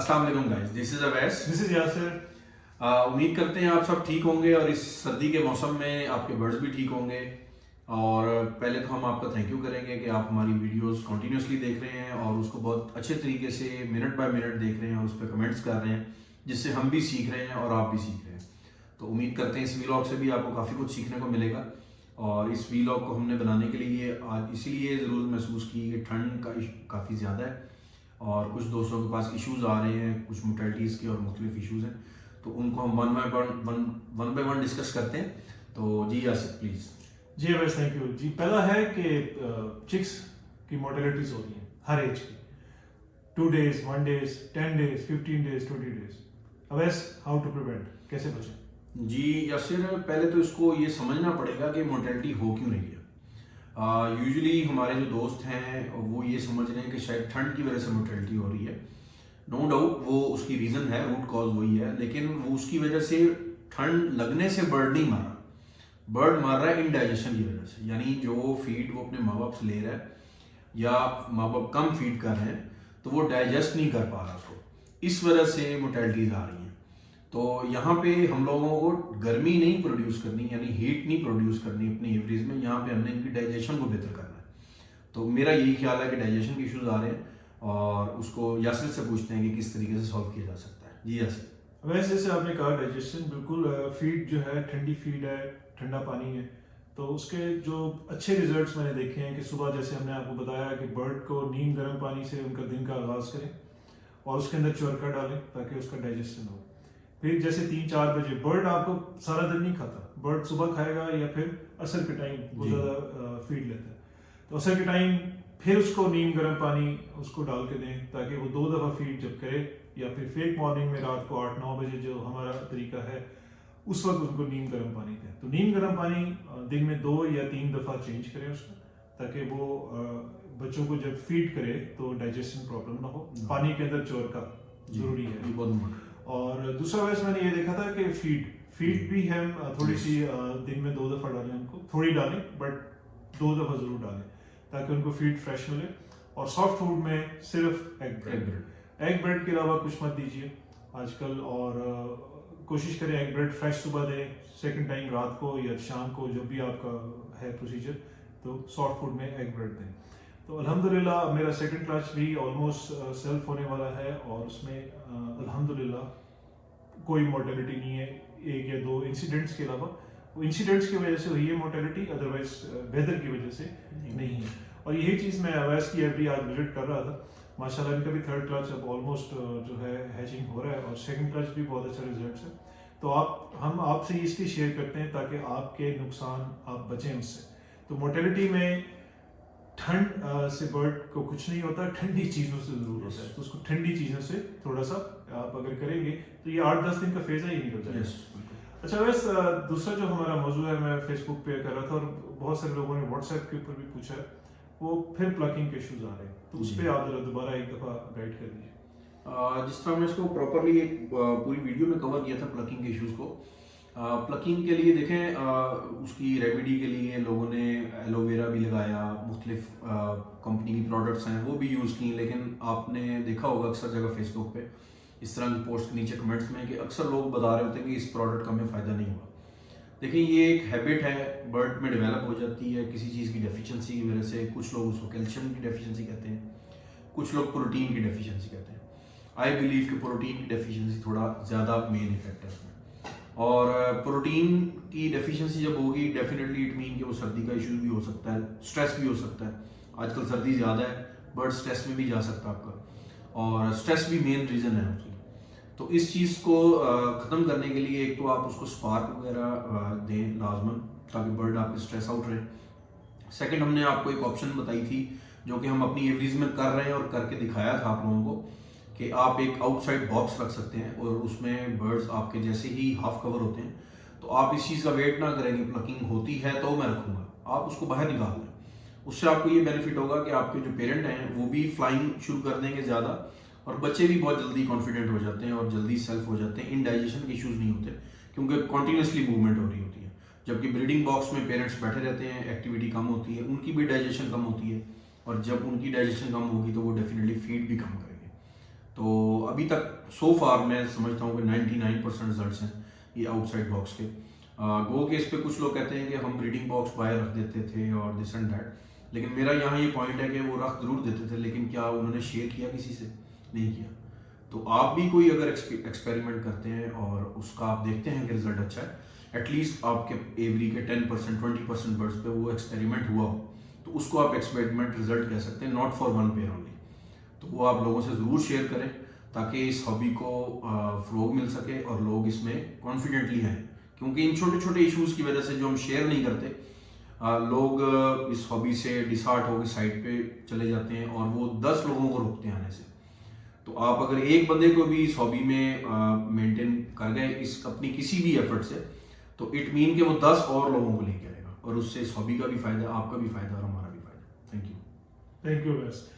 अस्सलाम वालेकुम guys, this is Awais. This is Yasir. उम्मीद करते हैं आप सब ठीक होंगे और इस सर्दी के मौसम में आपके बर्ड्स भी ठीक होंगे। और पहले तो हम आपका थैंक यू करेंगे कि आप हमारी वीडियोस कंटिन्यूसली देख रहे हैं और उसको बहुत अच्छे तरीके से मिनट बाय मिनट देख रहे हैं और उस पर कमेंट्स कर रहे हैं, जिससे हम भी सीख रहे हैं और आप भी सीख रहे हैं। तो उम्मीद करते हैं इस वीलॉग से भी आपको काफ़ी कुछ सीखने को मिलेगा। और इस वीलॉग को हमने बनाने के लिए आज इसीलिए ज़रूरत महसूस की कि ठंड का काफ़ी ज़्यादा है और कुछ दोस्तों के पास इश्यूज़ आ रहे हैं, कुछ मोर्टेलिटीज़ के और मुख्तलिफ इश्यूज़ हैं, तो उनको हम वन बाय वन डिस्कस करते हैं। तो जी यासिर प्लीज़। जी अवैस, थैंक यू जी। पहला है कि चिक्स की मोर्टेलिटीज हो रही हैं हर एज की, 2 days, 1 days, 10 days, 15 days, 20 days। अवैस, हाउ टू प्रिवेंट, कैसे बचें? जी यासिर, पहले तो इसको ये समझना पड़ेगा कि मोर्टेलिटी हो क्यों रही है। यूजुअली हमारे जो दोस्त हैं वो ये समझ रहे हैं कि शायद ठंड की वजह से मोर्टेलिटी हो रही है। नो डाउट वो उसकी रीज़न है, रूट कॉज वही है, लेकिन वो उसकी वजह से ठंड लगने से बर्ड नहीं मार रहा, बर्ड मार रहा है इंडाइजेशन की वजह से। यानी जो फीड वो अपने माँ बाप से ले रहा है या माँ बाप कम फीड कर रहे हैं तो वो डाइजेस्ट नहीं कर पा रहा उसको, इस वजह से मोर्टेलिटीज आ रही हैं। तो यहाँ पे हम लोगों को गर्मी नहीं प्रोड्यूस करनी, यानी हीट नहीं प्रोड्यूस करनी अपनी एवरेज में, यहाँ पे हमने इनकी डाइजेशन को बेहतर करना है। तो मेरा यही ख्याल है कि डाइजेशन के इश्यूज आ रहे हैं और उसको यासिर से पूछते हैं कि किस तरीके से सॉल्व किया जा सकता है। जी यासिर। वैसे जैसे आपने कहा डाइजेशन, बिल्कुल फीड जो है ठंडी फीड है, ठंडा पानी है, तो उसके जो अच्छे रिजल्ट्स मैंने देखे हैं कि सुबह जैसे हमने आपको बताया कि बर्ड को नीम गर्म पानी से उनका दिन का आगाज़ करें और उसके अंदर चरका डालें ताकि उसका डाइजेशन हो। फिर जैसे 3-4 बजे, बर्ड आपको सारा दिन नहीं खाता, बर्ड सुबह खाएगा या फिर असर के टाइम बहुत ज़्यादा फीड लेता है, तो असर के टाइम फिर उसको नीम गर्म पानी उसको डाल के दें ताकि वो 2 दफ़ा फीड जब करे, या फिर फेक मॉर्निंग में रात को 8-9 बजे जो हमारा तरीका है उस वक्त उनको नीम गर्म पानी दें। तो नीम गर्म पानी दिन में 2 या 3 दफ़ा चेंज करें उसको, ताकि वो बच्चों को जब फीड करे तो डाइजेशन प्रॉब्लम ना हो। पानी के अंदर चोरका जरूरी है बहुत। और दूसरा वैसे मैंने ये देखा था कि फीड भी हम थोड़ी सी दिन में 2 दफ़ा डालें, उनको थोड़ी डालें बट 2 दफ़ा ज़रूर डालें ताकि उनको फीड फ्रेश मिले। और सॉफ्ट फूड में सिर्फ एग ब्रेड के अलावा कुछ मत दीजिए आजकल, और कोशिश करें एग ब्रेड फ्रेश सुबह दें, सेकंड टाइम रात को या शाम को, जो भी आपका है प्रोसीजर, तो सॉफ्ट फूड में एग ब्रेड दें। तो अल्हम्दुलिल्लाह मेरा सेकंड क्लास भी ऑलमोस्ट सेल्फ होने वाला है और उसमें अल्हम्दुलिल्लाह कोई मोर्टेलिटी नहीं है, 1 या 2 इंसिडेंट्स के अलावा। वो इंसिडेंट्स की वजह से हुई है मोर्टेलिटी, अदरवाइज वेदर की वजह से नहीं है। और यही चीज़ मैं अवैस की अभी आज विजिट कर रहा था, माशाल्लाह इनका भी 3rd क्लच अब ऑलमोस्ट जो है हैचिंग हो रहा है और 2nd क्लच भी बहुत अच्छा रिजल्ट है। तो हम आपसे इसलिए शेयर करते हैं ताकि आपके नुकसान आप बचें उससे। तो मोर्टेलिटी में ठंड से बर्ड को कुछ नहीं होता, ठंडी चीज़ों से ज़रूर होता है, तो उसको ठंडी चीज़ों से थोड़ा सा आप अगर करेंगे तो ये 8-10 दिन का फेज़ है, ये निकल जाएगा। अच्छा वैसे दूसरा जो हमारा मौजूद है, मैं फेसबुक पे कर रहा था और बहुत सारे लोगों ने व्हाट्सएप के ऊपर भी पूछा है, वो फिर प्लकिंग के इश्यूज आ रहे हैं, तो उस पर आप जरा दोबारा एक दफ़ा गाइड कर दीजिए। जिस तरह हमने इसको प्रॉपरली एक पूरी वीडियो में कवर किया था प्लकिंग के इश्यूज को। प्लकिंग के लिए देखें, उसकी रेमेडी के लिए लोगों ने एलोवेरा भी लगाया, मुख्तलिफ कंपनी की प्रोडक्ट्स हैं वो भी यूज़ की, लेकिन आपने देखा होगा अक्सर जगह फेसबुक पे इस तरह की पोस्ट के नीचे कमेंट्स में कि अक्सर लोग बता रहे होते हैं कि इस प्रोडक्ट का हमें फ़ायदा नहीं हुआ। देखिए ये एक हैबिट है, बर्ड में डेवलप हो जाती है किसी चीज़ की डेफिशिएंसी की वजह से। कुछ लोग उसको कैल्शियम की डेफिशिएंसी कहते हैं, कुछ लोग प्रोटीन की डेफिशिएंसी कहते हैं। आई बिलीव कि प्रोटीन की डेफिशिएंसी थोड़ा ज़्यादा मेन इफेक्ट है उसमें। और प्रोटीन की डेफिशिएंसी जब होगी, डेफिनेटली इट मीन कि वो सर्दी का इशू भी हो सकता है, स्ट्रेस भी हो सकता है। आजकल सर्दी ज़्यादा है, बर्ड स्ट्रेस में भी जा सकता है आपका, और स्ट्रेस भी मेन रीज़न है उसकी। तो इस चीज़ को ख़त्म करने के लिए एक तो आप उसको स्पार्क वगैरह दें लाजमन, ताकि बर्ड आपके स्ट्रेस आउट रहे। सेकंड, हमने आपको एक ऑप्शन बताई थी जो कि हम अपनी एवरेज में कर रहे हैं और करके दिखाया था आप लोगों को, कि आप एक आउटसाइड बॉक्स रख सकते हैं और उसमें बर्ड्स आपके जैसे ही हाफ कवर होते हैं, तो आप इस चीज़ का वेट ना करेंगे प्लकिंग होती है तो मैं रखूँगा, आप उसको बाहर निकाल लें। उससे आपको ये बेनिफिट होगा कि आपके जो पेरेंट हैं वो भी फ्लाइंग शुरू कर देंगे ज़्यादा, और बच्चे भी बहुत जल्दी कॉन्फिडेंट हो जाते हैं और जल्दी सेल्फ हो जाते हैं, इंडाइजेशन के इश्यूज़ नहीं होते क्योंकि कॉन्टीन्यूसली मूवमेंट हो रही होती है। जबकि ब्रीडिंग बॉक्स में पेरेंट्स बैठे रहते हैं, एक्टिविटी कम होती है, उनकी भी डाइजेशन कम होती है, और जब उनकी डाइजेशन कम होगी तो वो डेफिनेटली फीड भी कम करेंगे। तो अभी तक सो फार मैं समझता हूँ कि 99% रिजल्ट्स हैं ये आउटसाइड बॉक्स के। गो केस पे कुछ लोग कहते हैं कि हम ब्रीडिंग बॉक्स बाहर रख देते थे और दिस एंड दैट, लेकिन मेरा यहाँ ये पॉइंट है कि वो रख जरूर देते थे, लेकिन क्या उन्होंने शेयर किया किसी से? नहीं किया। तो आप भी कोई अगर एक्सपेरिमेंट करते हैं और उसका आप देखते हैं कि रिजल्ट अच्छा है, एटलीस्ट आपके एवरी के 10% 20% बर्ड्स पे वो एक्सपेरिमेंट हुआ हो, तो उसको आप एक्सपेरिमेंट रिजल्ट कह सकते हैं, not for one pair only. तो वो आप लोगों से ज़रूर शेयर करें ताकि इस हॉबी को फ्लो मिल सके और लोग इसमें कॉन्फिडेंटली आएँ, क्योंकि इन छोटे छोटे इश्यूज़ की वजह से जो हम शेयर नहीं करते, लोग इस हॉबी से डिसहार्ट होकर साइड पे चले जाते हैं और वो 10 लोगों को रोकते हैं आने से। तो आप अगर एक बंदे को भी इस हॉबी में मेंटेन कर गए इस अपनी किसी भी एफर्ट से, तो इट मीन कि वो 10 और लोगों को लेके आएगा और उससे इस हॉबी का भी फायदा, आपका भी फायदा और हमारा भी फायदा। Thank you. थैंक यू वैस।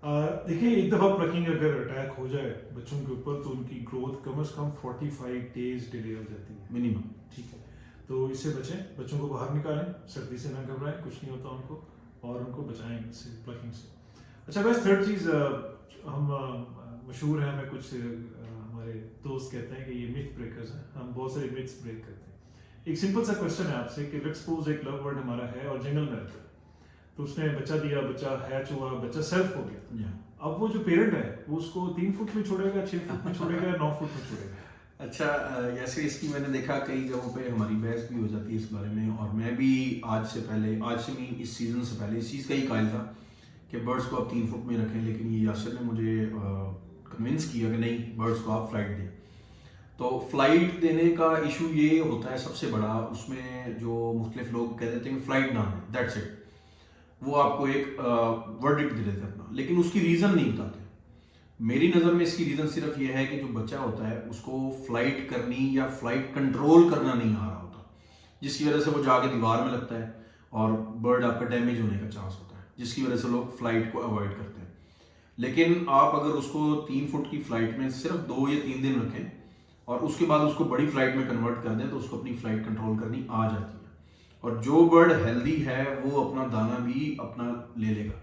देखिए, एक दफ़ा प्लकिंग अगर अटैक हो जाए बच्चों के ऊपर तो उनकी ग्रोथ कम से कम 45 डेज डिले हो जाती है मिनिमम। ठीक है, तो इससे बचें, बच्चों को बाहर निकालें, सर्दी से ना घबराएं, कुछ नहीं होता उनको, और उनको बचाएं इससे, प्लकिंग से। अच्छा बस थर्ड चीज़, हम मशहूर हैं, हमें कुछ हमारे दोस्त कहते हैं कि ये मिथ ब्रेकर्स हैं, हम बहुत सारे मिथ्स ब्रेक करते हैं। एक सिंपल सा क्वेश्चन है आपसे कि लेट्स सपोज एक लव बर्ड हमारा है और जंगल में रहता है, तो उसने बच्चा दिया, बच्चा हैच हुआ, बच्चा सेल्फ हो गया। अब वो जो पेरेंट है वो उसको 3 फुट में छोड़ेगा, 6 फुट में छोड़ेगा, 9 फुट में छोड़ेगा? अच्छा, जैसे इसकी मैंने देखा कई जगहों पे हमारी बहस भी हो जाती है इस बारे में, और मैं भी आज से नहीं, इस सीज़न से पहले इस चीज़ का ही कायल था कि बर्ड्स को आप 3 फुट में रखें, लेकिन ये यासिर ने मुझे कन्विंस किया कि नहीं, बर्ड्स को आप फ्लाइट दें। तो फ्लाइट देने का इशू ये होता है सबसे बड़ा, उसमें जो मुख्तलिफ लोग कह देते हैं फ्लाइट ना दें, दैट्स इट, वो आपको एक वर्डिक्ट दे देते हैं अपना, लेकिन उसकी रीज़न नहीं बताते। मेरी नज़र में इसकी रीज़न सिर्फ ये है कि जो बच्चा होता है उसको फ्लाइट करनी या फ्लाइट कंट्रोल करना नहीं आ रहा होता, जिसकी वजह से वो जाके दीवार में लगता है और बर्ड आपका डैमेज होने का चांस होता है, जिसकी वजह से लोग फ्लाइट को अवॉइड करते हैं। लेकिन आप अगर उसको 3 फुट की फ्लाइट में सिर्फ 2 या 3 दिन रखें और उसके बाद उसको बड़ी फ्लाइट में कन्वर्ट कर दें, तो उसको अपनी फ्लाइट कंट्रोल करनी आ जाती है। और जो बर्ड हेल्दी है वो अपना दाना भी अपना ले लेगा।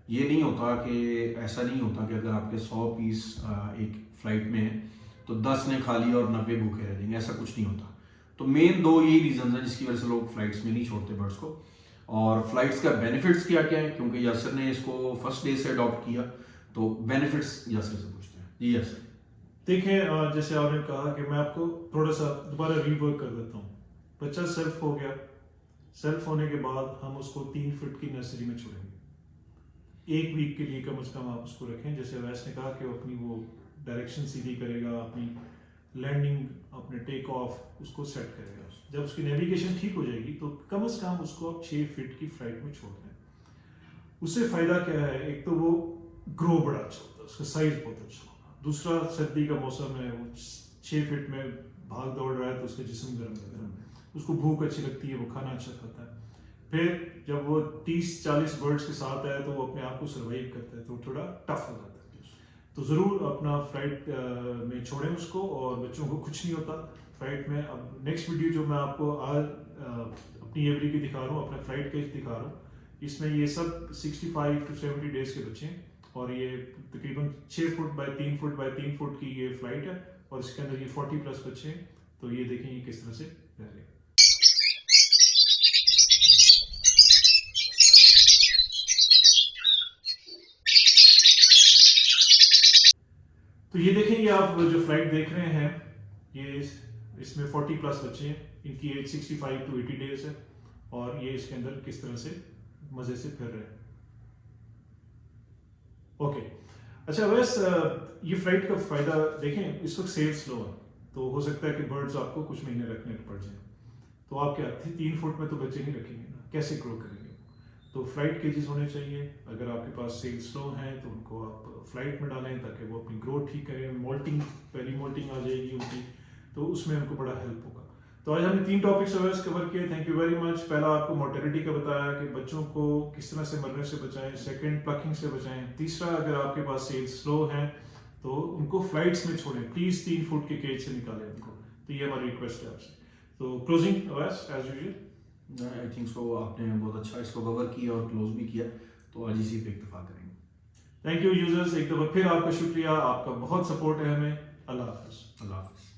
ये नहीं होता कि ऐसा नहीं होता कि अगर आपके 100 पीस एक फ्लाइट में है तो 10 ने खा लिया और 90 भूखे रह जाएंगे, ऐसा कुछ नहीं होता। तो मेन 2 यही रीजन है जिसकी वजह से लोग फ्लाइट्स में नहीं छोड़ते बर्ड्स को। और फ्लाइट्स का बेनिफिट्स क्या क्या है, क्योंकि यासिर ने इसको फर्स्ट डे से अडॉप्ट किया, तो बेनिफिट्स यासिर से पूछते हैं। जी यासिर। देखें, जैसे आपने कहा कि मैं आपको थोड़ा सा दोबारा रीवर्क कर देता हूँ। बच्चा सेल्फ हो गया, सेल्फ होने के बाद हम उसको 3 फुट की नर्सरी में छोड़ेंगे, 1 वीक के लिए कम से कम आप उसको रखें। जैसे वैस ने कहा कि वो अपनी वो डायरेक्शन सीधी करेगा, अपनी लैंडिंग, अपने टेक ऑफ उसको सेट करेगा। जब उसकी नेविगेशन ठीक हो जाएगी तो कम से कम उसको आप 6 फीट की फ्लाइट में छोड़ दें। उससे फ़ायदा क्या है, एक तो वो ग्रो बड़ा अच्छा होता है, उसका साइज बहुत अच्छा होगा। दूसरा, सर्दी का मौसम है, वो 6 फीट में भाग दौड़ रहा है तो उसका जिस्म गर्म है, उसको भूख अच्छी लगती है, वो खाना अच्छा खाता है। फिर जब वो 30-40 बर्ड्स के साथ है तो वो अपने आप को सर्वाइव करता है, तो थोड़ा टफ हो जाता है। तो ज़रूर अपना फ्लाइट में छोड़ें उसको, और बच्चों को कुछ नहीं होता फ्लाइट में। अब नेक्स्ट वीडियो जो मैं आपको आज अपनी एवरी की दिखा रहा हूँ, अपना फ्लाइट केज दिखा रहा हूँ, इसमें ये सब 65 to 70 डेज के बच्चे हैं, और ये तकरीबन 6 foot by 3 foot by 3 foot की ये फ्लाइट है, और इसके अंदर ये 40+ बच्चे हैं। तो ये देखें ये किस तरह से रह रहे हैं। तो ये देखें, ये आप जो फ्लाइट देख रहे हैं, ये इसमें 40+ बच्चे हैं, इनकी एज 65 to 80 डेज है, और ये इसके अंदर किस तरह से मज़े से फिर रहे हैं। ओके, अच्छा बस ये फ्लाइट का फ़ायदा देखें, इस वक्त सेल स्लो है, तो हो सकता है कि बर्ड्स आपको कुछ महीने रखने पड़ जाए, तो आप क्या 3 फुट में तो बच्चे नहीं रखेंगे ना, कैसे ग्रो करेंगे? तो फ्लाइट केजेस होने चाहिए। अगर आपके पास सेल स्लो हैं तो उनको आप फ्लाइट में डालें ताकि वो अपनी ग्रोथ ठीक करें, मोल्टिंग, पहली मोल्टिंग आ जाएगी उनकी, तो उसमें उनको बड़ा हेल्प होगा। तो आज हमने 3 टॉपिक्स कवर किए, थैंक यू वेरी मच। पहला आपको मोर्टेलिटी का बताया कि बच्चों को किस तरह से मरने से बचाएं, सेकंड प्लकिंग से बचाएं, तीसरा अगर आपके पास सेल स्लो हैं तो उनको फ्लाइट्स में छोड़ें, प्लीज़ 3 फुट के केज से निकालें उनको। तो ये हमारी रिक्वेस्ट है आपसे। तो क्लोजिंग अवैस as usual. I think so आपने बहुत अच्छा इसको कवर किया और क्लोज भी किया, तो आज इसी पे इत्तेफाक करेंगे। थैंक यू यूजर्स, एक दफा फिर आपका शुक्रिया, आपका बहुत सपोर्ट है हमें। अल्लाह हाफिज। अल्लाह हाफिज़।